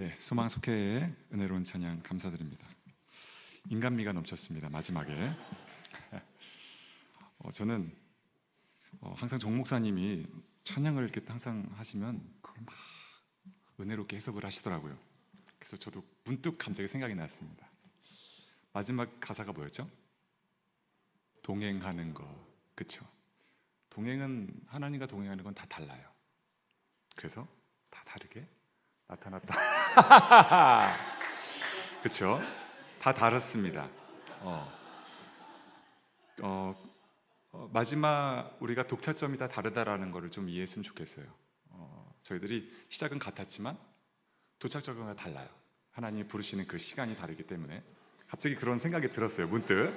네, 소망속회의 은혜로운 찬양 감사드립니다. 인간미가 넘쳤습니다. 마지막에 저는 항상 정 목사님이 찬양을 이렇게 항상 하시면 그걸 막 은혜롭게 해석을 하시더라고요. 그래서 저도 문득 갑자기 생각이 났습니다. 마지막 가사가 뭐였죠? 동행하는 거, 그렇죠? 동행은 하나님과 동행하는 건 다 달라요. 그래서 다 다르게 나타났다. 그렇죠? 다 다릅니다. 마지막 우리가 독차점이 다 다르다라는 것을 좀 이해했으면 좋겠어요. 저희들이 시작은 같았지만 도착점은 달라요. 하나님이 부르시는 그 시간이 다르기 때문에 갑자기 그런 생각이 들었어요. 문득.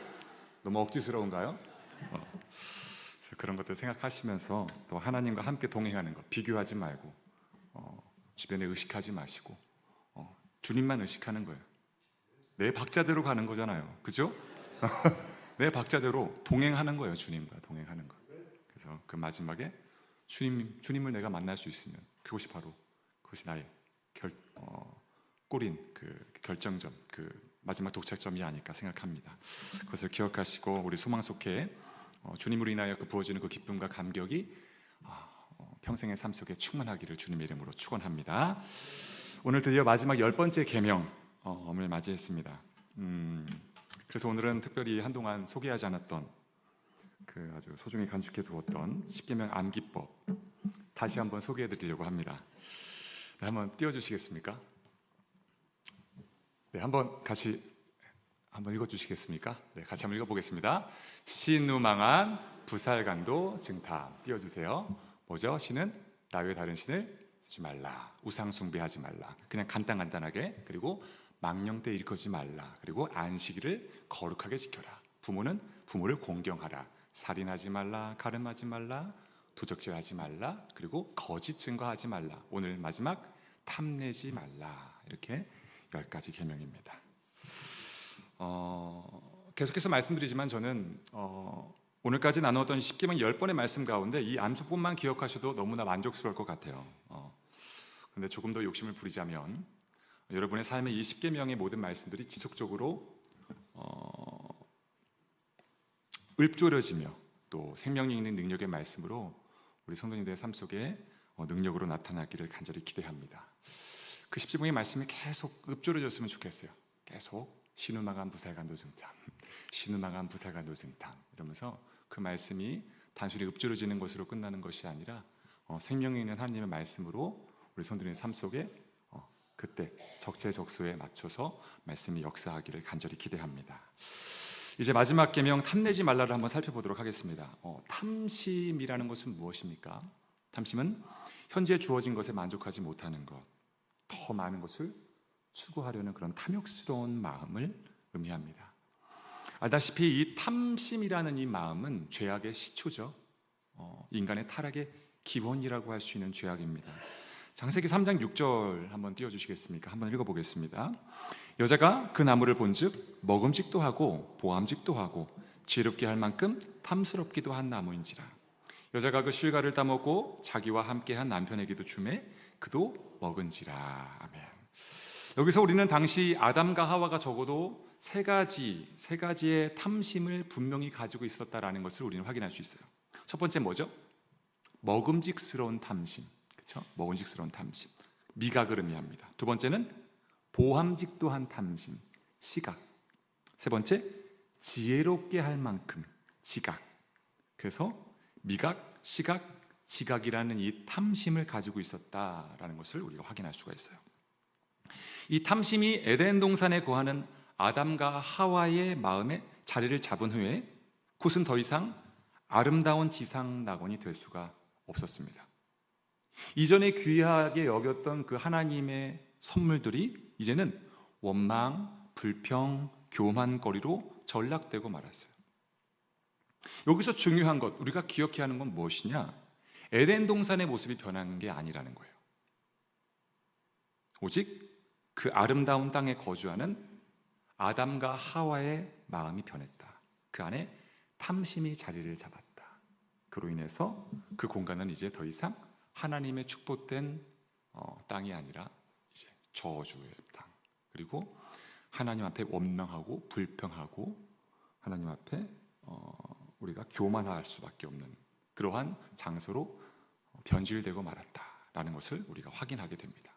너무 억지스러운가요? 그래서 그런 것들 생각하시면서 또 하나님과 함께 동행하는 것, 비교하지 말고 주변에 의식하지 마시고 주님만 의식하는 거예요. 내 박자대로 가는 거잖아요. 그죠? 내 박자대로 동행하는 거예요. 주님과 동행하는 거. 그래서 그 마지막에 주님을 내가 만날 수 있으면 그것이 나의 꼴인 그 결정점, 그 마지막 도착점이 아닐까 생각합니다. 그것을 기억하시고 우리 소망속회 주님으로 인하여 그 부어지는 그 기쁨과 감격이 평생의 삶 속에 충만하기를 주님의 이름으로 축원합니다. 오늘 드디어 마지막 10번째 계명을 맞이했습니다. 그래서 오늘은 특별히 한동안 소개하지 않았던 그 아주 소중히 간직해 두었던 10계명 암기법 다시 한번 소개해 드리려고 합니다. 네, 한번 띄워주시겠습니까? 네, 같이 한번 읽어주시겠습니까? 네, 같이 한번 읽어보겠습니다. 신우망한 부살간도 증탐. 띄워주세요. 뭐죠? 신은 나 외에 다른 신을 쓰지 말라. 우상 숭배하지 말라. 그냥 간단하게. 그리고 망령되 일컫지 말라. 그리고 안식일을 거룩하게 지켜라. 부모는 부모를 공경하라. 살인하지 말라. 가늠하지 말라. 도적질하지 말라. 그리고 거짓 증거하지 말라. 오늘 마지막 탐내지 말라. 이렇게 10가지 계명입니다. 계속해서 말씀드리지만 저는 오늘까지 나누었던 10계명 10번의 말씀 가운데 이 암송법만 기억하셔도 너무나 만족스러울 것 같아요. 그런데 조금 더 욕심을 부리자면 여러분의 삶의 이 10계명의 모든 말씀들이 지속적으로 읊조려지며 또 생명력 있는 능력의 말씀으로 우리 성도님들의 삶 속에 능력으로 나타나기를 간절히 기대합니다. 그 10계명의 말씀이 계속 읊조려졌으면 좋겠어요. 계속 신우망한 부살간도 증탐, 신우망한 부살간도 증탐 이러면서 그 말씀이 단순히 읊조려지는 것으로 끝나는 것이 아니라 생명 있는 하나님의 말씀으로 우리 성도님의 삶 속에 그때 적재적소에 맞춰서 말씀이 역사하기를 간절히 기대합니다. 이제 마지막 계명 탐내지 말라를 한번 살펴보도록 하겠습니다. 탐심이라는 것은 무엇입니까? 탐심은 현재 주어진 것에 만족하지 못하는 것, 더 많은 것을 추구하려는 그런 탐욕스러운 마음을 의미합니다. 알다시피 이 탐심이라는 이 마음은 죄악의 시초죠. 인간의 타락의 기원이라고 할 수 있는 죄악입니다. 창세기 3장 6절 한번 띄워주시겠습니까? 한번 읽어보겠습니다. 여자가 그 나무를 본즉 먹음직도 하고 보암직도 하고 지혜롭게 할 만큼 탐스럽기도 한 나무인지라. 여자가 그 실과를 따먹고 자기와 함께한 남편에게도 주매 그도 먹은지라. 아멘. 여기서 우리는 당시 아담과 하와가 적어도 세 가지의 탐심을 분명히 가지고 있었다라는 것을 우리는 확인할 수 있어요. 첫 번째 뭐죠? 먹음직스러운 탐심, 그렇죠? 먹음직스러운 탐심, 미각을 의미합니다. 두 번째는 보암직도한 탐심, 시각. 세 번째, 지혜롭게 할 만큼, 지각. 그래서 미각, 시각, 지각이라는 이 탐심을 가지고 있었다라는 것을 우리가 확인할 수가 있어요. 이 탐심이 에덴 동산에 거하는 아담과 하와의 마음에 자리를 잡은 후에 곧 더 이상 아름다운 지상 낙원이 될 수가 없었습니다. 이전에 귀하게 여겼던 그 하나님의 선물들이 이제는 원망, 불평, 교만거리로 전락되고 말았어요. 여기서 중요한 것, 우리가 기억해야 하는 건 무엇이냐? 에덴 동산의 모습이 변한 게 아니라는 거예요. 오직 그 아름다운 땅에 거주하는 아담과 하와의 마음이 변했다. 그 안에 탐심이 자리를 잡았다. 그로 인해서 그 공간은 이제 더 이상 하나님의 축복된 땅이 아니라 이제 저주의 땅, 그리고 하나님 앞에 원망하고 불평하고 하나님 앞에 우리가 교만할 수밖에 없는 그러한 장소로 변질되고 말았다라는 것을 우리가 확인하게 됩니다.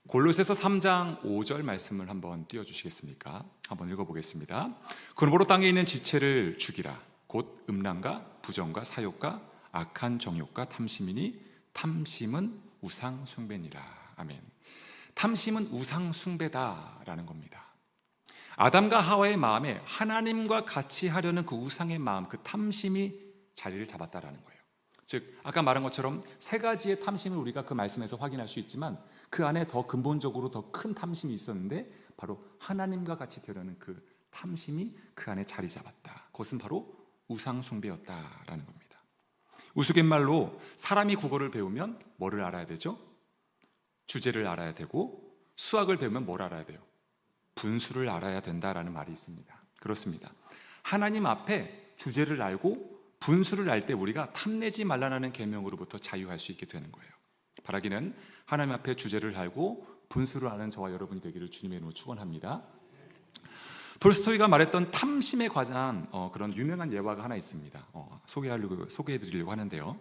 골로새서 3장 5절 말씀을 한번 띄워주시겠습니까? 한번 읽어보겠습니다. 그러므로 땅에 있는 지체를 죽이라. 곧 음란과 부정과 사욕과 악한 정욕과 탐심이니 탐심은 우상 숭배니라. 아멘. 탐심은 우상 숭배다라는 겁니다. 아담과 하와의 마음에 하나님과 같이 하려는 그 우상의 마음, 그 탐심이 자리를 잡았다라는 거예요. 즉 아까 말한 것처럼 세 가지의 탐심을 우리가 그 말씀에서 확인할 수 있지만 그 안에 더 근본적으로 더 큰 탐심이 있었는데 바로 하나님과 같이 되려는 그 탐심이 그 안에 자리 잡았다. 그것은 바로 우상 숭배였다라는 겁니다. 우스갯말로 사람이 국어를 배우면 뭐를 알아야 되죠? 주제를 알아야 되고, 수학을 배우면 뭘 알아야 돼요? 분수를 알아야 된다라는 말이 있습니다. 그렇습니다. 하나님 앞에 주제를 알고 분수를 알 때 우리가 탐내지 말라는 계명으로부터 자유할 수 있게 되는 거예요. 바라기는 하나님 앞에 주제를 알고 분수를 아는 저와 여러분이 되기를 주님의 이름으로 축원합니다. 톨스토이가 말했던 탐심에 관한 그런 유명한 예화가 하나 있습니다. 소개해드리려고 하는데요.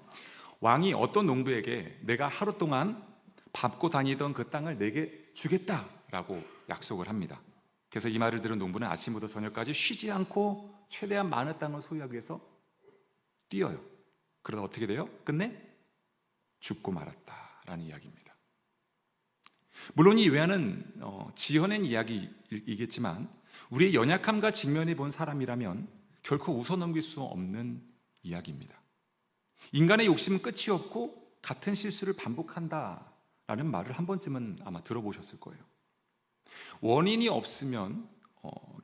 왕이 어떤 농부에게 내가 하루 동안 밟고 다니던 그 땅을 내게 주겠다라고 약속을 합니다. 그래서 이 말을 들은 농부는 아침부터 저녁까지 쉬지 않고 최대한 많은 땅을 소유하기 위해서 뛰어요. 그러다 어떻게 돼요? 끝내 죽고 말았다라는 이야기입니다. 물론 이 외에는 지어낸 이야기이겠지만 우리의 연약함과 직면해 본 사람이라면 결코 웃어넘길 수 없는 이야기입니다. 인간의 욕심은 끝이 없고 같은 실수를 반복한다라는 말을 한 번쯤은 아마 들어보셨을 거예요. 원인이 없으면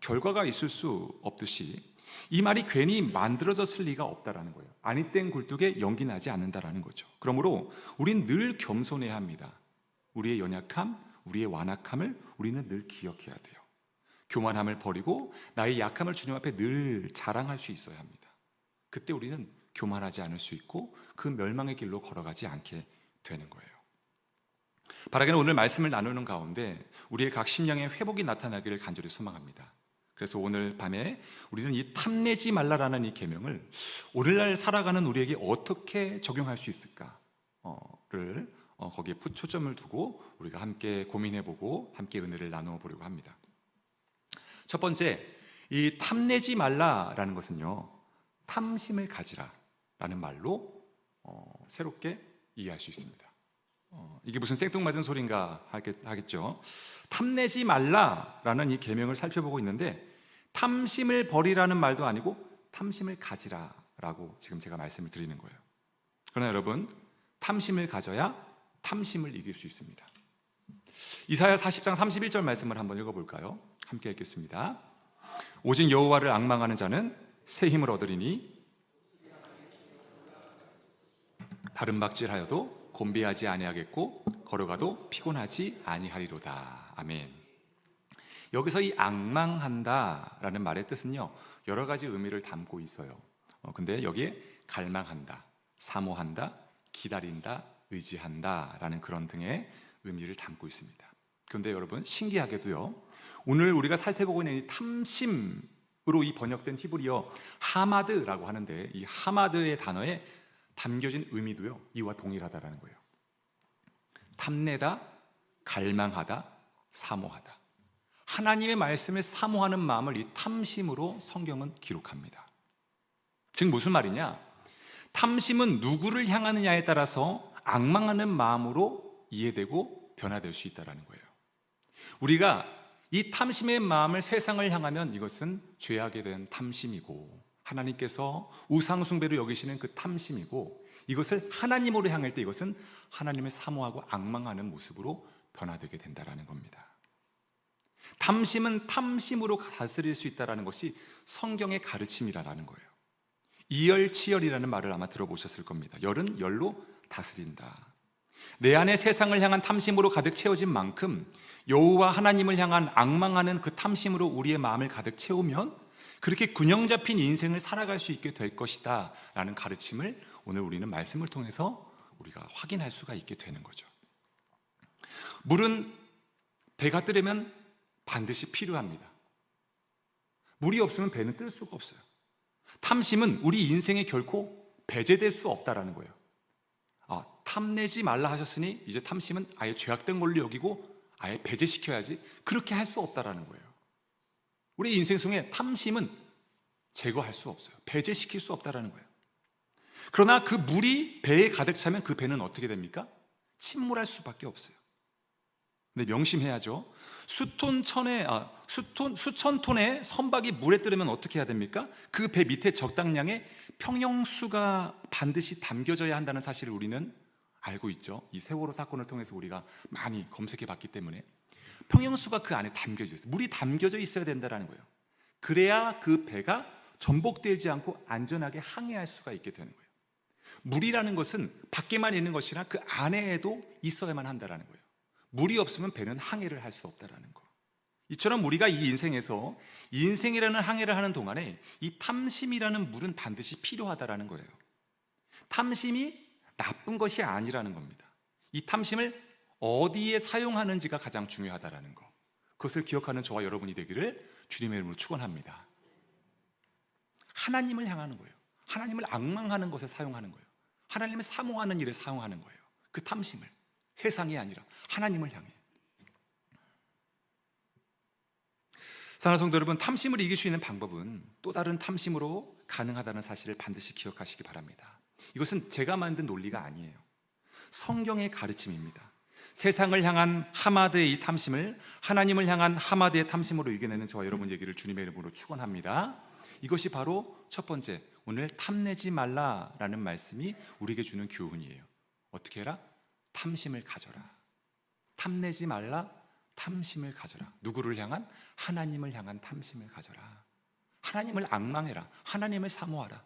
결과가 있을 수 없듯이 이 말이 괜히 만들어졌을 리가 없다라는 거예요. 아니 땐 굴뚝에 연기 나지 않는다라는 거죠. 그러므로 우린 늘 겸손해야 합니다. 우리의 연약함, 우리의 완악함을 우리는 늘 기억해야 돼요. 교만함을 버리고 나의 약함을 주님 앞에 늘 자랑할 수 있어야 합니다. 그때 우리는 교만하지 않을 수 있고 그 멸망의 길로 걸어가지 않게 되는 거예요. 바라기는 오늘 말씀을 나누는 가운데 우리의 각 심령의 회복이 나타나기를 간절히 소망합니다. 그래서 오늘 밤에 우리는 이 탐내지 말라라는 이 계명을 오늘날 살아가는 우리에게 어떻게 적용할 수 있을까를 거기에 초점을 두고 우리가 함께 고민해보고 함께 은혜를 나누어 보려고 합니다. 첫 번째, 이 탐내지 말라라는 것은요, 탐심을 가지라라는 말로 새롭게 이해할 수 있습니다. 이게 무슨 생뚱맞은 소린가 하겠죠. 탐내지 말라라는 이 계명을 살펴보고 있는데 탐심을 버리라는 말도 아니고 탐심을 가지라라고 지금 제가 말씀을 드리는 거예요. 그러나 여러분, 탐심을 가져야 탐심을 이길 수 있습니다. 이사야 40장 31절 말씀을 한번 읽어볼까요? 함께 읽겠습니다. 오직 여호와를 앙망하는 자는 새 힘을 얻으리니 다른 박질하여도 곤비하지 아니하겠고 걸어가도 피곤하지 아니하리로다. 아멘. 여기서 이 앙망한다라는 말의 뜻은요, 여러 가지 의미를 담고 있어요. 근데 여기에 갈망한다, 사모한다, 기다린다, 의지한다라는 그런 등의 의미를 담고 있습니다. 그런데 여러분, 신기하게도요, 오늘 우리가 살펴보고 있는 이 탐심으로 이 번역된 히브리어 하마드라고 하는데 이 하마드의 단어에 담겨진 의미도요, 이와 동일하다라는 거예요. 탐내다, 갈망하다, 사모하다. 하나님의 말씀을 사모하는 마음을 이 탐심으로 성경은 기록합니다. 즉 무슨 말이냐? 탐심은 누구를 향하느냐에 따라서 앙망하는 마음으로 이해되고 변화될 수 있다는 거예요. 우리가 이 탐심의 마음을 세상을 향하면 이것은 죄악에 대한 탐심이고 하나님께서 우상 숭배로 여기시는 그 탐심이고 이것을 하나님으로 향할 때 이것은 하나님을 사모하고 앙망하는 모습으로 변화되게 된다는 겁니다. 탐심은 탐심으로 다스릴 수 있다는 것이 성경의 가르침이라는 거예요. 이열치열이라는 말을 아마 들어보셨을 겁니다. 열은 열로 다스린다. 내 안에 세상을 향한 탐심으로 가득 채워진 만큼 여호와 하나님을 향한 앙망하는 그 탐심으로 우리의 마음을 가득 채우면 그렇게 균형 잡힌 인생을 살아갈 수 있게 될 것이다 라는 가르침을 오늘 우리는 말씀을 통해서 우리가 확인할 수가 있게 되는 거죠. 물은 배가 뜨려면 반드시 필요합니다. 물이 없으면 배는 뜰 수가 없어요. 탐심은 우리 인생에 결코 배제될 수 없다라는 거예요. 탐내지 말라 하셨으니 이제 탐심은 아예 죄악된 걸로 여기고 아예 배제시켜야지, 그렇게 할 수 없다라는 거예요. 우리 인생 속에 탐심은 제거할 수 없어요. 배제시킬 수 없다라는 거예요. 그러나 그 물이 배에 가득 차면 그 배는 어떻게 됩니까? 침몰할 수밖에 없어요. 근데 명심해야죠. 수천 톤의 선박이 물에 뜨려면 어떻게 해야 됩니까? 그 배 밑에 적당량의 평형수가 반드시 담겨져야 한다는 사실을 우리는 알고 있죠. 이 세월호 사건을 통해서 우리가 많이 검색해 봤기 때문에 평형수가 그 안에 담겨져 있어요. 물이 담겨져 있어야 된다는 거예요. 그래야 그 배가 전복되지 않고 안전하게 항해할 수가 있게 되는 거예요. 물이라는 것은 밖에만 있는 것이나 그 안에도 있어야만 한다는 거예요. 물이 없으면 배는 항해를 할 수 없다는 거. 이처럼 우리가 이 인생에서 인생이라는 항해를 하는 동안에 이 탐심이라는 물은 반드시 필요하다는 거예요. 탐심이 나쁜 것이 아니라는 겁니다. 이 탐심을 어디에 사용하는지가 가장 중요하다는 거, 그것을 기억하는 저와 여러분이 되기를 주님의 이름으로 축원합니다. 하나님을 향하는 거예요. 하나님을 앙망하는 것에 사용하는 거예요. 하나님을 사모하는 일에 사용하는 거예요. 그 탐심을, 세상이 아니라 하나님을 향해. 사랑하는 성도 여러분, 탐심을 이길 수 있는 방법은 또 다른 탐심으로 가능하다는 사실을 반드시 기억하시기 바랍니다. 이것은 제가 만든 논리가 아니에요. 성경의 가르침입니다. 세상을 향한 하마드의 이 탐심을 하나님을 향한 하마드의 탐심으로 이겨내는 저와 여러분 얘기를 주님의 이름으로 축원합니다. 이것이 바로 첫 번째, 오늘 탐내지 말라라는 말씀이 우리에게 주는 교훈이에요. 어떻게 해라? 탐심을 가져라. 탐내지 말라, 탐심을 가져라. 누구를 향한? 하나님을 향한 탐심을 가져라. 하나님을 앙망해라. 하나님을 사모하라.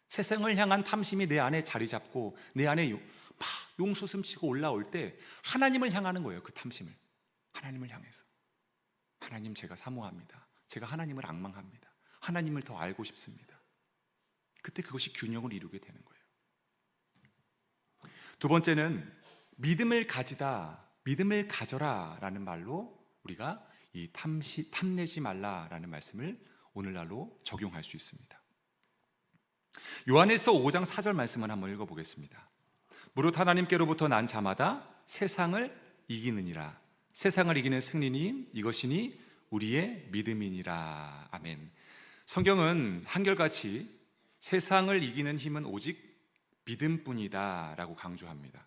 세상을 향한 탐심이 내 안에 자리 잡고 내 안에 막 용솟음치고 올라올 때 하나님을 향하는 거예요. 그 탐심을 하나님을 향해서, 하나님 제가 사모합니다. 제가 하나님을 앙망합니다. 하나님을 더 알고 싶습니다. 그때 그것이 균형을 이루게 되는 거예요. 두 번째는 믿음을 가지다, 믿음을 가져라 라는 말로 우리가 이 탐내지 말라라는 말씀을 오늘날로 적용할 수 있습니다. 요한일서 5장 4절 말씀을 한번 읽어보겠습니다. 무릇 하나님께로부터 난 자마다 세상을 이기느니라. 세상을 이기는 승리니 이것이니 우리의 믿음이니라. 아멘. 성경은 한결같이 세상을 이기는 힘은 오직 믿음뿐이다 라고 강조합니다.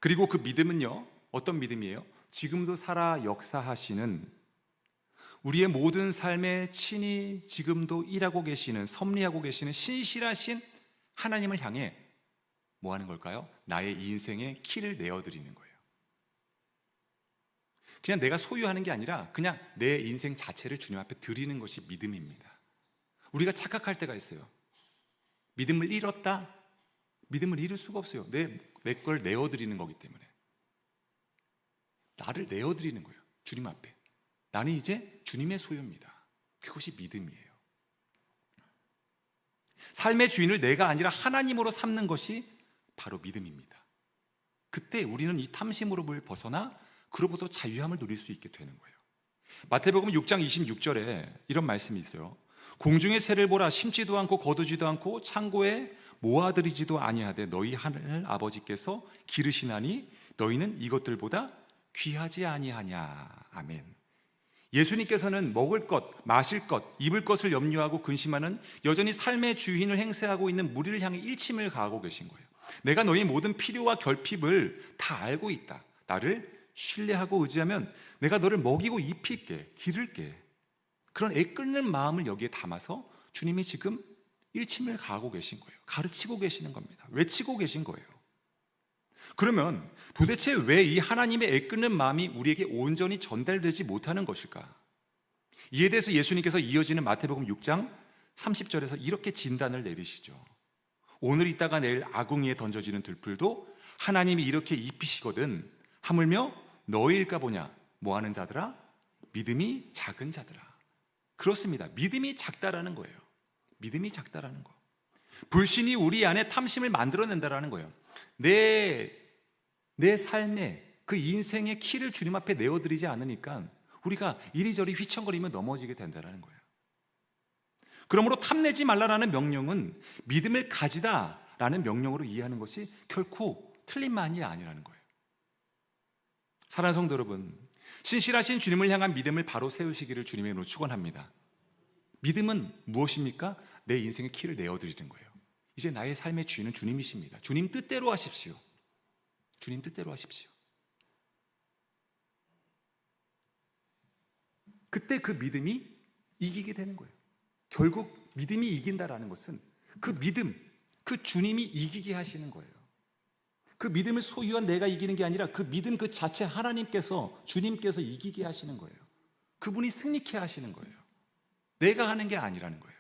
그리고 그 믿음은요, 어떤 믿음이에요? 지금도 살아 역사하시는, 우리의 모든 삶에 친히 지금도 일하고 계시는, 섭리하고 계시는 신실하신 하나님을 향해 뭐 하는 걸까요? 나의 인생의 키를 내어드리는 거예요. 그냥 내가 소유하는 게 아니라 그냥 내 인생 자체를 주님 앞에 드리는 것이 믿음입니다. 우리가 착각할 때가 있어요. 믿음을 잃었다? 믿음을 잃을 수가 없어요. 내 걸 내어드리는 거기 때문에. 나를 내어드리는 거예요. 주님 앞에. 나는 이제 주님의 소유입니다. 그것이 믿음이에요. 삶의 주인을 내가 아니라 하나님으로 삼는 것이 바로 믿음입니다. 그때 우리는 이 탐심으로 벗어나 그로부터 자유함을 누릴 수 있게 되는 거예요. 마태복음 6장 26절에 이런 말씀이 있어요. 공중의 새를 보라, 심지도 않고 거두지도 않고 창고에 모아들이지도 아니하되 너희 하늘 아버지께서 기르시나니 너희는 이것들보다 귀하지 아니하냐. 아멘. 예수님께서는 먹을 것, 마실 것, 입을 것을 염려하고 근심하는 여전히 삶의 주인을 행세하고 있는 무리를 향해 일침을 가하고 계신 거예요. 내가 너희 모든 필요와 결핍을 다 알고 있다. 나를 신뢰하고 의지하면 내가 너를 먹이고 입힐게, 기를게. 그런 애끓는 마음을 여기에 담아서 주님이 지금 일침을 가하고 계신 거예요. 가르치고 계시는 겁니다. 외치고 계신 거예요. 그러면 도대체 왜 이 하나님의 애끓는 마음이 우리에게 온전히 전달되지 못하는 것일까? 이에 대해서 예수님께서 이어지는 마태복음 6장 30절에서 이렇게 진단을 내리시죠. 오늘 있다가 내일 아궁이에 던져지는 들풀도 하나님이 이렇게 입히시거든 하물며 너희일까 보냐. 뭐하는 자들아? 믿음이 작은 자들아. 그렇습니다. 믿음이 작다라는 거예요. 믿음이 작다라는 거. 불신이 우리 안에 탐심을 만들어낸다라는 거예요. 내 삶에 그 인생의 키를 주님 앞에 내어드리지 않으니까 우리가 이리저리 휘청거리며 넘어지게 된다는 거예요. 그러므로 탐내지 말라라는 명령은 믿음을 가지다라는 명령으로 이해하는 것이 결코 틀린 말이 아니라는 거예요. 사랑하는 성도 여러분, 신실하신 주님을 향한 믿음을 바로 세우시기를 주님의 이름으로 축원합니다. 믿음은 무엇입니까? 내 인생의 키를 내어드리는 거예요. 이제 나의 삶의 주인은 주님이십니다. 주님 뜻대로 하십시오. 주님 뜻대로 하십시오. 그때 그 믿음이 이기게 되는 거예요. 결국 믿음이 이긴다라는 것은 그 믿음, 그 주님이 이기게 하시는 거예요. 그 믿음을 소유한 내가 이기는 게 아니라 그 믿음 그 자체 하나님께서, 주님께서 이기게 하시는 거예요. 그분이 승리케 하시는 거예요. 내가 하는 게 아니라는 거예요.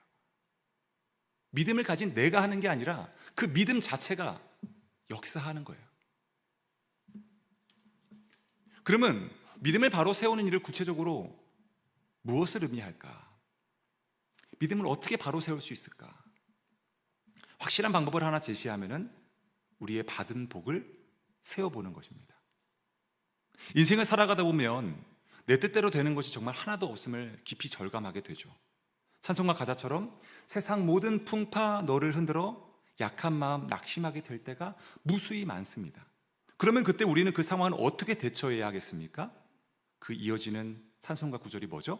믿음을 가진 내가 하는 게 아니라 그 믿음 자체가 역사하는 거예요. 그러면 믿음을 바로 세우는 일을 구체적으로 무엇을 의미할까? 믿음을 어떻게 바로 세울 수 있을까? 확실한 방법을 하나 제시하면은 우리의 받은 복을 세워보는 것입니다. 인생을 살아가다 보면 내 뜻대로 되는 것이 정말 하나도 없음을 깊이 절감하게 되죠. 찬송가 가사처럼 세상 모든 풍파 너를 흔들어 약한 마음 낙심하게 될 때가 무수히 많습니다. 그러면 그때 우리는 그 상황을 어떻게 대처해야 하겠습니까? 그 이어지는 찬송가 구절이 뭐죠?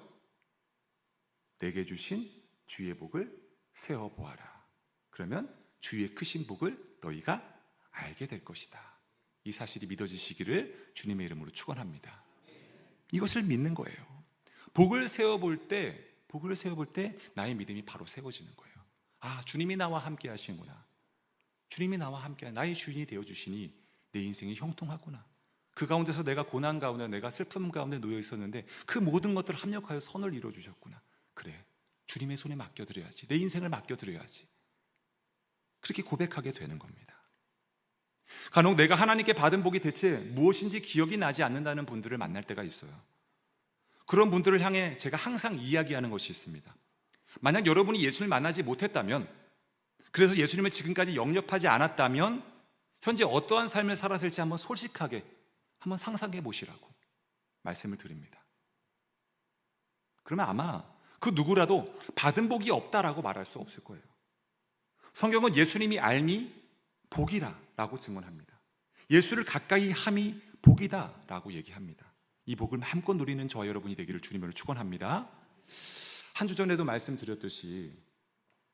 내게 주신 주의 복을 세어보아라. 그러면 주의 크신 복을 너희가 알게 될 것이다. 이 사실이 믿어지시기를 주님의 이름으로 축원합니다. 이것을 믿는 거예요. 복을 세어볼 때 나의 믿음이 바로 세워지는 거예요. 아, 주님이 나와 함께 하시는구나. 주님이 나와 함께 나의 주인이 되어주시니 내 인생이 형통하구나. 그 가운데서 내가 고난 가운데, 내가 슬픔 가운데 놓여 있었는데 그 모든 것들을 합력하여 선을 이루어주셨구나. 그래, 주님의 손에 맡겨드려야지. 내 인생을 맡겨드려야지. 그렇게 고백하게 되는 겁니다. 간혹 내가 하나님께 받은 복이 대체 무엇인지 기억이 나지 않는다는 분들을 만날 때가 있어요. 그런 분들을 향해 제가 항상 이야기하는 것이 있습니다. 만약 여러분이 예수님을 만나지 못했다면, 그래서 예수님을 지금까지 영접하지 않았다면 현재 어떠한 삶을 살았을지 한번 솔직하게 한번 상상해 보시라고 말씀을 드립니다. 그러면 아마 그 누구라도 받은 복이 없다라고 말할 수 없을 거예요. 성경은 예수님이 알미 복이라 라고 증언합니다. 예수를 가까이 함이 복이다 라고 얘기합니다. 이 복을 마음껏 누리는 저와 여러분이 되기를 주님으로 축원합니다. 한 주 전에도 말씀드렸듯이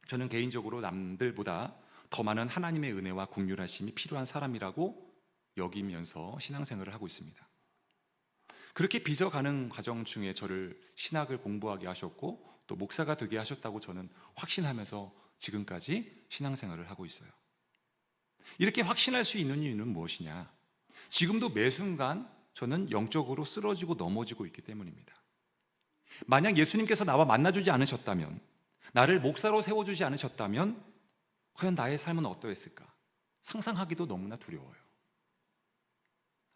저는 개인적으로 남들보다 더 많은 하나님의 은혜와 긍휼하심이 필요한 사람이라고 여기면서 신앙생활을 하고 있습니다. 그렇게 빚어가는 과정 중에 저를 신학을 공부하게 하셨고 또 목사가 되게 하셨다고 저는 확신하면서 지금까지 신앙생활을 하고 있어요. 이렇게 확신할 수 있는 이유는 무엇이냐? 지금도 매 순간 저는 영적으로 쓰러지고 넘어지고 있기 때문입니다. 만약 예수님께서 나와 만나주지 않으셨다면, 나를 목사로 세워주지 않으셨다면 과연 나의 삶은 어떠했을까? 상상하기도 너무나 두려워요.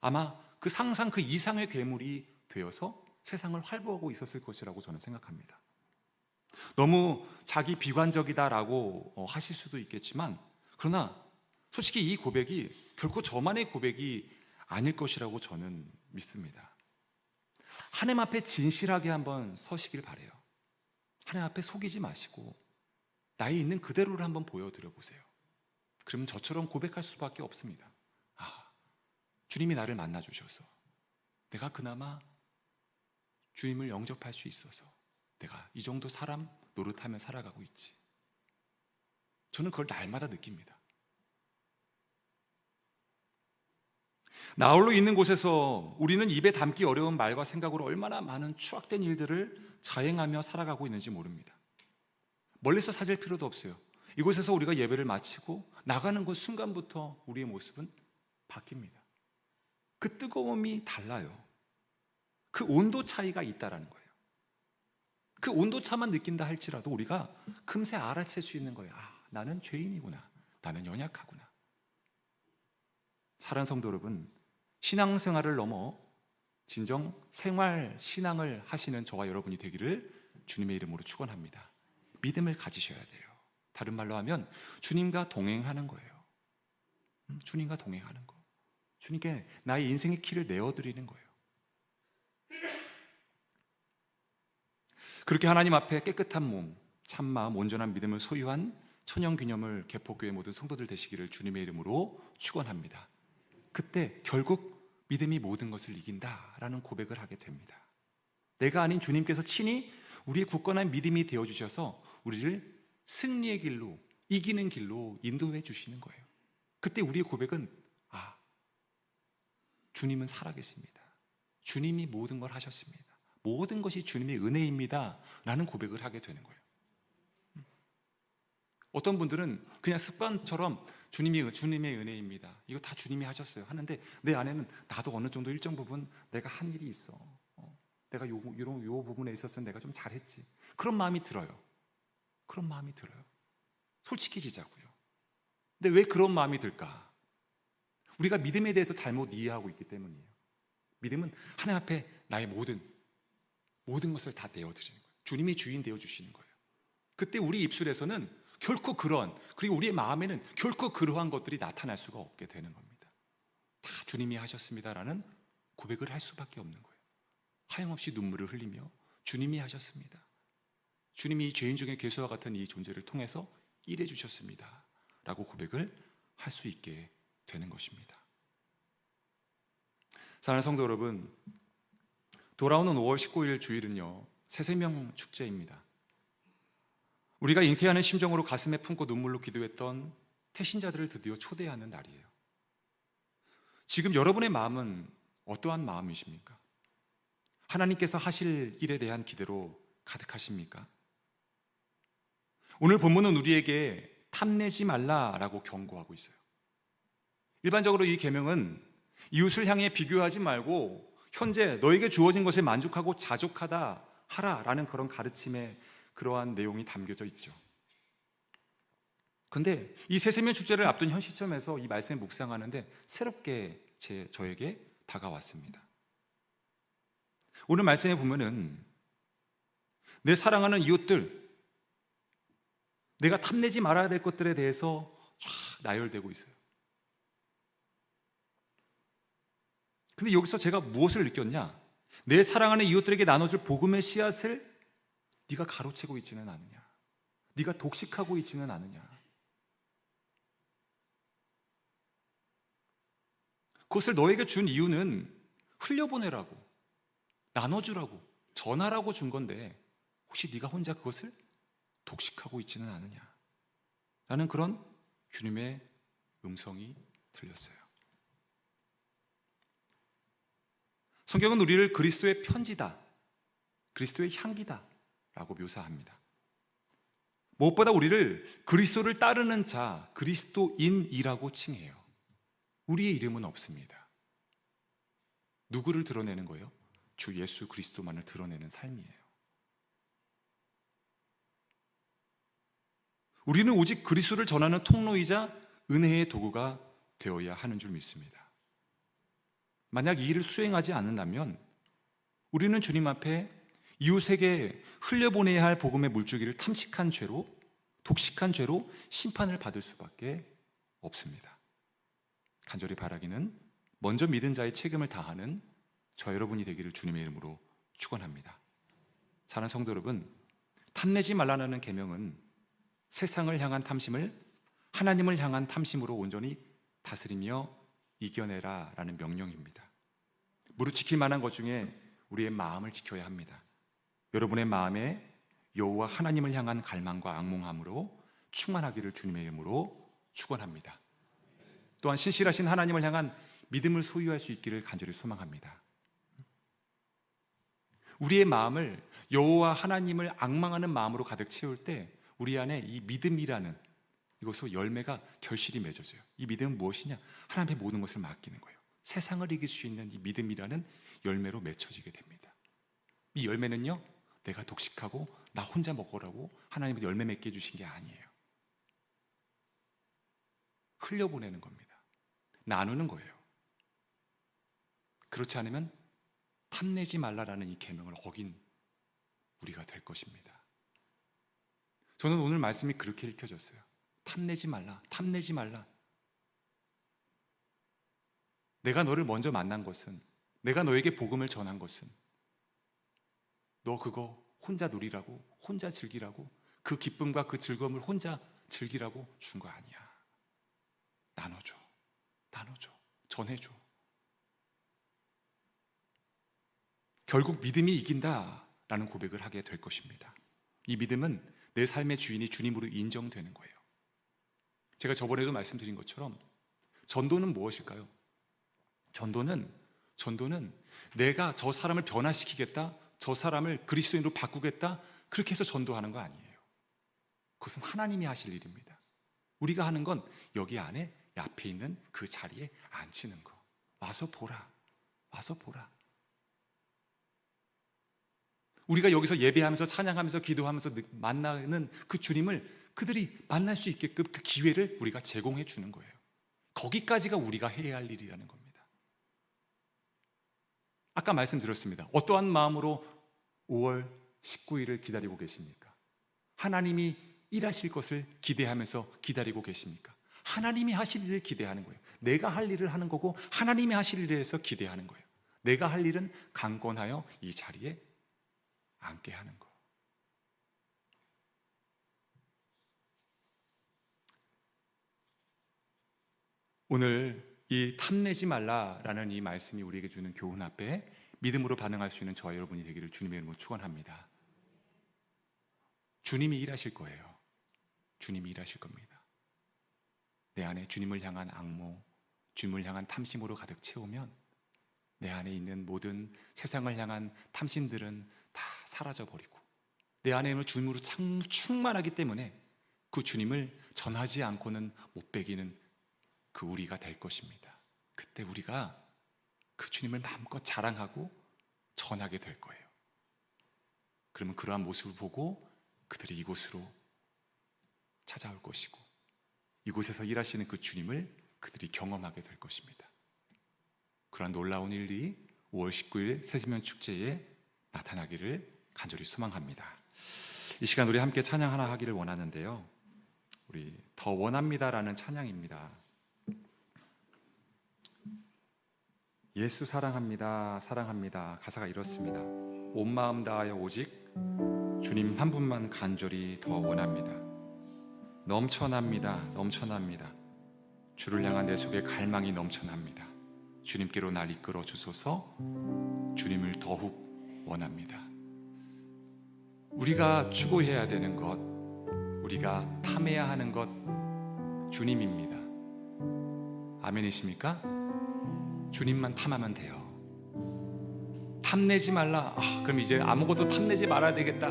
아마 그 상상 그 이상의 괴물이 되어서 세상을 활보하고 있었을 것이라고 저는 생각합니다. 너무 자기 비관적이다라고 하실 수도 있겠지만, 그러나 솔직히 이 고백이 결코 저만의 고백이 아닐 것이라고 저는 믿습니다. 하나님 앞에 진실하게 한번 서시길 바라요. 하나님 앞에 속이지 마시고 나의 있는 그대로를 한번 보여드려 보세요. 그러면 저처럼 고백할 수밖에 없습니다. 아, 주님이 나를 만나주셔서 내가 그나마 주님을 영접할 수 있어서 내가 이 정도 사람 노릇하며 살아가고 있지. 저는 그걸 날마다 느낍니다. 나홀로 있는 곳에서 우리는 입에 담기 어려운 말과 생각으로 얼마나 많은 추악된 일들을 자행하며 살아가고 있는지 모릅니다. 멀리서 찾을 필요도 없어요. 이곳에서 우리가 예배를 마치고 나가는 그 순간부터 우리의 모습은 바뀝니다. 그 뜨거움이 달라요. 그 온도 차이가 있다라는 거예요. 그 온도 차만 느낀다 할지라도 우리가 금세 알아챌 수 있는 거예요. 아, 나는 죄인이구나. 나는 연약하구나. 사랑하는 성도 여러분, 신앙생활을 넘어 진정 생활 신앙을 하시는 저와 여러분이 되기를 주님의 이름으로 축원합니다. 믿음을 가지셔야 돼요. 다른 말로 하면 주님과 동행하는 거예요. 주님과 동행하는 거. 주님께 나의 인생의 키를 내어드리는 거예요. 그렇게 하나님 앞에 깨끗한 몸, 참마음, 온전한 믿음을 소유한 천연기념을 개포교회 모든 성도들 되시기를 주님의 이름으로 축원합니다. 그때 결국 믿음이 모든 것을 이긴다라는 고백을 하게 됩니다. 내가 아닌 주님께서 친히 우리의 굳건한 믿음이 되어주셔서 우리를 승리의 길로, 이기는 길로 인도해 주시는 거예요. 그때 우리의 고백은 주님은 살아계십니다. 주님이 모든 걸 하셨습니다. 모든 것이 주님의 은혜입니다 라는 고백을 하게 되는 거예요. 어떤 분들은 그냥 습관처럼 주님의 은혜입니다, 이거 다 주님이 하셨어요 하는데, 내 안에는 나도 어느 정도 일정 부분 내가 한 일이 있어, 내가 요 부분에 있어서는 내가 좀 잘했지, 그런 마음이 들어요. 그런 마음이 들어요. 솔직해지자고요. 근데 왜 그런 마음이 들까? 우리가 믿음에 대해서 잘못 이해하고 있기 때문이에요. 믿음은 하나님 앞에 나의 모든 것을 다 내어드리는 거예요. 주님이 주인 되어주시는 거예요. 그때 우리 입술에서는 결코 그리고 우리의 마음에는 결코 그러한 것들이 나타날 수가 없게 되는 겁니다. 다 주님이 하셨습니다라는 고백을 할 수밖에 없는 거예요. 하염없이 눈물을 흘리며 주님이 하셨습니다, 주님이 죄인 중에 괴수와 같은 이 존재를 통해서 일해 주셨습니다 라고 고백을 할 수 있게 되는 것입니다. 사랑하는 성도 여러분, 돌아오는 5월 19일 주일은요, 새생명 축제입니다. 우리가 잉태하는 심정으로 가슴에 품고 눈물로 기도했던 태신자들을 드디어 초대하는 날이에요. 지금 여러분의 마음은 어떠한 마음이십니까? 하나님께서 하실 일에 대한 기대로 가득하십니까? 오늘 본문은 우리에게 탐내지 말라라고 경고하고 있어요. 일반적으로 이 계명은 이웃을 향해 비교하지 말고 현재 너에게 주어진 것에 만족하고 자족하다 하라라는 그런 가르침에 그러한 내용이 담겨져 있죠. 그런데 이 새세면 축제를 앞둔 현 시점에서 이 말씀을 묵상하는데 새롭게 저에게 다가왔습니다. 오늘 말씀에 보면은 내 사랑하는 이웃들, 내가 탐내지 말아야 될 것들에 대해서 쫙 나열되고 있어요. 근데 여기서 제가 무엇을 느꼈냐? 내 사랑하는 이웃들에게 나눠줄 복음의 씨앗을 네가 가로채고 있지는 않느냐, 네가 독식하고 있지는 않느냐, 그것을 너에게 준 이유는 흘려보내라고, 나눠주라고, 전하라고 준 건데 혹시 네가 혼자 그것을 독식하고 있지는 않느냐 라는 그런 주님의 음성이 들렸어요. 성경은 우리를 그리스도의 편지다, 그리스도의 향기다 라고 묘사합니다. 무엇보다 우리를 그리스도를 따르는 자, 그리스도인이라고 칭해요. 우리의 이름은 없습니다. 누구를 드러내는 거예요? 주 예수 그리스도만을 드러내는 삶이에요. 우리는 오직 그리스도를 전하는 통로이자 은혜의 도구가 되어야 하는 줄 믿습니다. 만약 이 일을 수행하지 않는다면 우리는 주님 앞에 이웃에게 흘려보내야 할 복음의 물주기를 탐식한 죄로, 독식한 죄로 심판을 받을 수밖에 없습니다. 간절히 바라기는 먼저 믿은 자의 책임을 다하는 저 여러분이 되기를 주님의 이름으로 축원합니다. 사랑하는 성도 여러분, 탐내지 말라는 계명은 세상을 향한 탐심을 하나님을 향한 탐심으로 온전히 다스리며 이겨내라 라는 명령입니다. 무릇 지킬 만한 것 중에 우리의 마음을 지켜야 합니다. 여러분의 마음에 여호와 하나님을 향한 갈망과 앙몽함으로 충만하기를 주님의 이름으로 축원합니다. 또한 신실하신 하나님을 향한 믿음을 소유할 수 있기를 간절히 소망합니다. 우리의 마음을 여호와 하나님을 앙망하는 마음으로 가득 채울 때 우리 안에 이 믿음이라는 이것으로 열매가 결실이 맺어져요. 이 믿음은 무엇이냐? 하나님의 모든 것을 맡기는 거예요. 세상을 이길 수 있는 이 믿음이라는 열매로 맺혀지게 됩니다. 이 열매는요, 내가 독식하고 나 혼자 먹으라고 하나님이 열매 맺게 해주신 게 아니에요. 흘려보내는 겁니다. 나누는 거예요. 그렇지 않으면 탐내지 말라라는 이 계명을 어긴 우리가 될 것입니다. 저는 오늘 말씀이 그렇게 읽혀졌어요. 탐내지 말라, 탐내지 말라. 내가 너를 먼저 만난 것은, 내가 너에게 복음을 전한 것은 너 그거 혼자 누리라고, 혼자 즐기라고, 그 기쁨과 그 즐거움을 혼자 즐기라고 준 거 아니야. 나눠줘, 전해줘. 결국 믿음이 이긴다라는 고백을 하게 될 것입니다. 이 믿음은 내 삶의 주인이 주님으로 인정되는 거예요. 제가 저번에도 말씀드린 것처럼 전도는 무엇일까요? 전도는 내가 저 사람을 변화시키겠다, 저 사람을 그리스도인으로 바꾸겠다, 그렇게 해서 전도하는 거 아니에요. 그것은 하나님이 하실 일입니다. 우리가 하는 건 여기 안에 앞에 있는 그 자리에 앉히는 거. 와서 보라. 우리가 여기서 예배하면서 찬양하면서 기도하면서 만나는 그 주님을 그들이 만날 수 있게끔 그 기회를 우리가 제공해 주는 거예요. 거기까지가 우리가 해야 할 일이라는 겁니다. 아까 말씀드렸습니다. 어떠한 마음으로 5월 19일을 기다리고 계십니까? 하나님이 일하실 것을 기대하면서 기다리고 계십니까? 하나님이 하실 일을 기대하는 거예요. 내가 할 일을 하는 거고 하나님이 하실 일에 대해서 기대하는 거예요. 내가 할 일은 강권하여 이 자리에 앉게 하는 거. 오늘 이 탐내지 말라라는 이 말씀이 우리에게 주는 교훈 앞에 믿음으로 반응할 수 있는 저와 여러분이 되기를 주님의 이름으로 축원합니다. 주님이 일하실 거예요. 주님이 일하실 겁니다. 내 안에 주님을 향한 앙모, 주님을 향한 탐심으로 가득 채우면 내 안에 있는 모든 세상을 향한 탐심들은 다 사라져버리고 내 안에 있는 주님으로 충만하기 때문에 그 주님을 전하지 않고는 못 배기는 그 우리가 될 것입니다. 그때 우리가 그 주님을 마음껏 자랑하고 전하게 될 거예요. 그러면 그러한 모습을 보고 그들이 이곳으로 찾아올 것이고 이곳에서 일하시는 그 주님을 그들이 경험하게 될 것입니다. 그러한 놀라운 일이 5월 19일 새지면 축제에 나타나기를 간절히 소망합니다. 이 시간 우리 함께 찬양 하나 하기를 원하는데요, 우리 더 원합니다라는 찬양입니다. 예수 사랑합니다, 사랑합니다. 가사가 이렇습니다. 온 마음 다하여 오직 주님 한 분만 간절히 더 원합니다. 넘쳐납니다, 넘쳐납니다. 주를 향한 내 속에 갈망이 넘쳐납니다. 주님께로 날 이끌어 주소서. 주님을 더욱 원합니다. 우리가 추구해야 되는 것, 우리가 탐해야 하는 것 주님입니다. 아멘이십니까? 주님만 탐하면 돼요. 탐내지 말라. 그럼 이제 아무것도 탐내지 말아야 되겠다,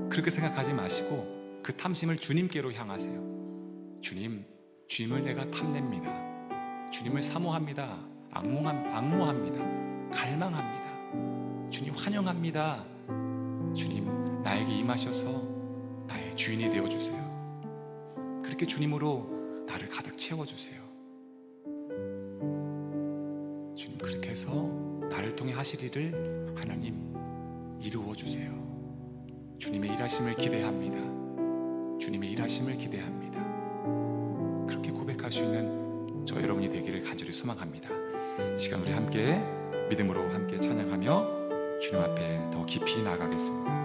그렇게 생각하지 마시고 그 탐심을 주님께로 향하세요. 주님을 내가 탐냅니다. 주님을 사모합니다. 악모합니다. 갈망합니다. 주님 환영합니다. 주님 나에게 임하셔서 나의 주인이 되어주세요. 그렇게 주님으로 나를 가득 채워주세요. 주님 그렇게 해서 나를 통해 하실 일을 하나님 이루어주세요. 주님의 일하심을 기대합니다. 주님의 일하심을 기대합니다. 그렇게 고백할 수 있는 저 여러분이 되기를 간절히 소망합니다. 이 시간 우리 함께 믿음으로 함께 찬양하며 주님 앞에 더 깊이 나아가겠습니다.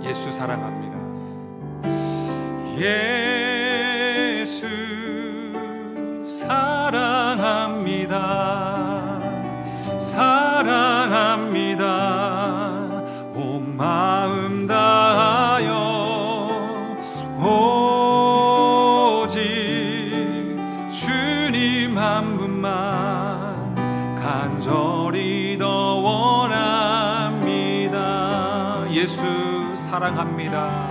예수 사랑합니다. 예수 사랑합니다. 사랑합니다. 온 마음 다하여 오직 주님 한 분만 간절히 더 원합니다. 예수 사랑합니다.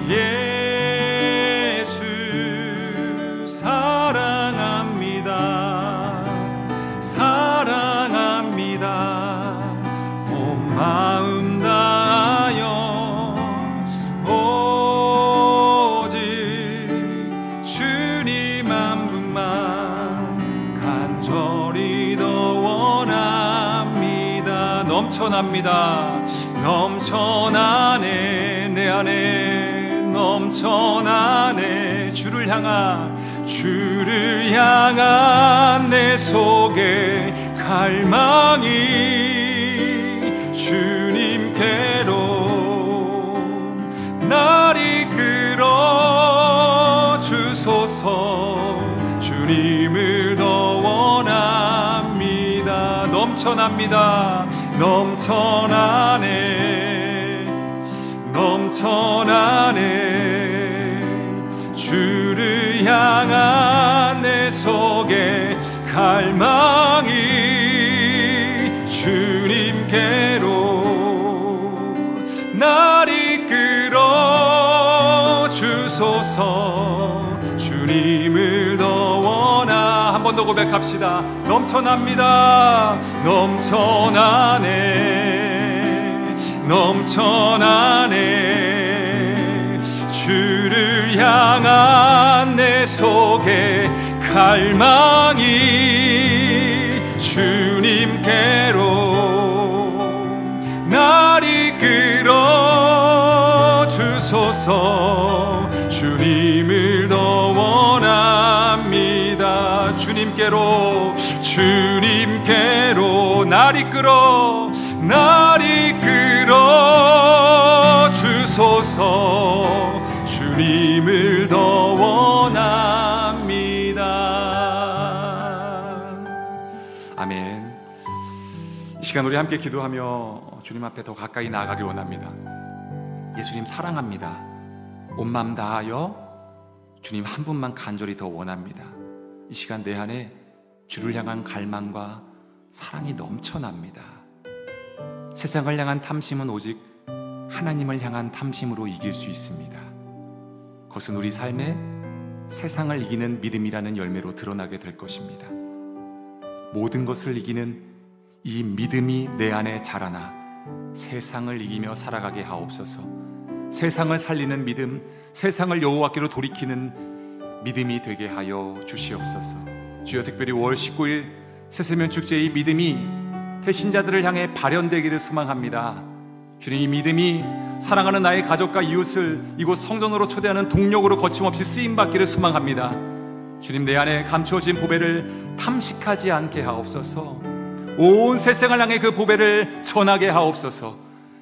예수 사랑합니다. 사랑합니다. 온 마음 다하여 오직 주님 한 분만 간절히 더 원합니다. 넘쳐납니다. 넘쳐나네 내 안에 넘쳐나네 넘쳐나네. 주를 향한 내 속에 갈망이 주님께로 날 이끌어 주소서. 주님을 더 원합니다. 넘쳐납니다. 넘쳐나네. 주를 향한 내 속에 갈망이 주님께로 날 이끌어 주소서. 주님을 더 원하. 한 번 더 고백합시다. 넘쳐납니다. 넘쳐나네. 주를 향한 내 속에 갈망이 주님께로 날 이끌어 주소서. 주님을 더 원합니다. 주님께로 날 이끌어 주소서. 주님을 더 원합니다. 아멘. 이 시간 우리 함께 기도하며 주님 앞에 더 가까이 나아가길 원합니다. 예수님 사랑합니다. 온 마음 다하여 주님 한 분만 간절히 더 원합니다. 이 시간 내 안에 주를 향한 갈망과 사랑이 넘쳐납니다. 세상을 향한 탐심은 오직 하나님을 향한 탐심으로 이길 수 있습니다. 그것은 우리 삶에 세상을 이기는 믿음이라는 열매로 드러나게 될 것입니다. 모든 것을 이기는 이 믿음이 내 안에 자라나 세상을 이기며 살아가게 하옵소서. 세상을 살리는 믿음, 세상을 여호와께로 돌이키는 믿음이 되게 하여 주시옵소서. 주여, 특별히 5월 19일 새세면 축제의 믿음이 태신자들을 향해 발현되기를 소망합니다. 주님, 이 믿음이 사랑하는 나의 가족과 이웃을 이곳 성전으로 초대하는 동력으로 거침없이 쓰임받기를 소망합니다. 주님, 내 안에 감추어진 보배를 탐식하지 않게 하옵소서. 온 세상을 향해 그 보배를 전하게 하옵소서.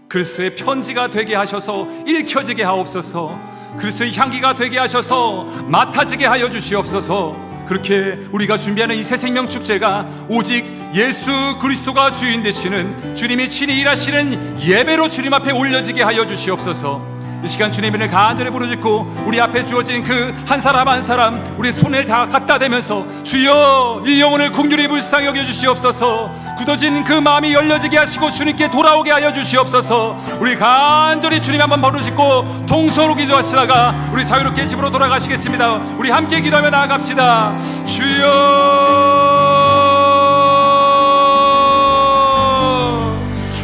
그리스도의 편지가 되게 하셔서 읽혀지게 하옵소서. 그리스도의 향기가 되게 하셔서 맡아지게 하여 주시옵소서. 그렇게 우리가 준비하는 이 새생명 축제가 오직 예수 그리스도가 주인 되시는 주님이 친히 일하시는 예배로 주님 앞에 올려지게 하여 주시옵소서. 이 시간 주님을 간절히 부르짖고 우리 앞에 주어진 그 한 사람 한 사람 우리 손을 다 갖다 대면서 주여, 이 영혼을 긍휼히 불쌍히 여겨 주시옵소서. 굳어진 그 마음이 열려지게 하시고 주님께 돌아오게 하여 주시옵소서. 우리 간절히 주님 한번 부르짖고 동서로 기도하시다가 우리 자유롭게 집으로 돌아가시겠습니다. 우리 함께 기도하며 나아갑시다. 주여,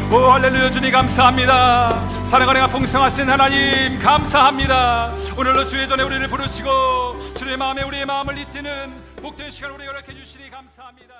오 할렐루야. 주님 감사합니다. 사랑하는 풍성하신 하나님 감사합니다. 오늘로 주의 전에 우리를 부르시고 주의 마음에 우리의 마음을 잇는 복된 시간 우리 허락해 주시니 감사합니다.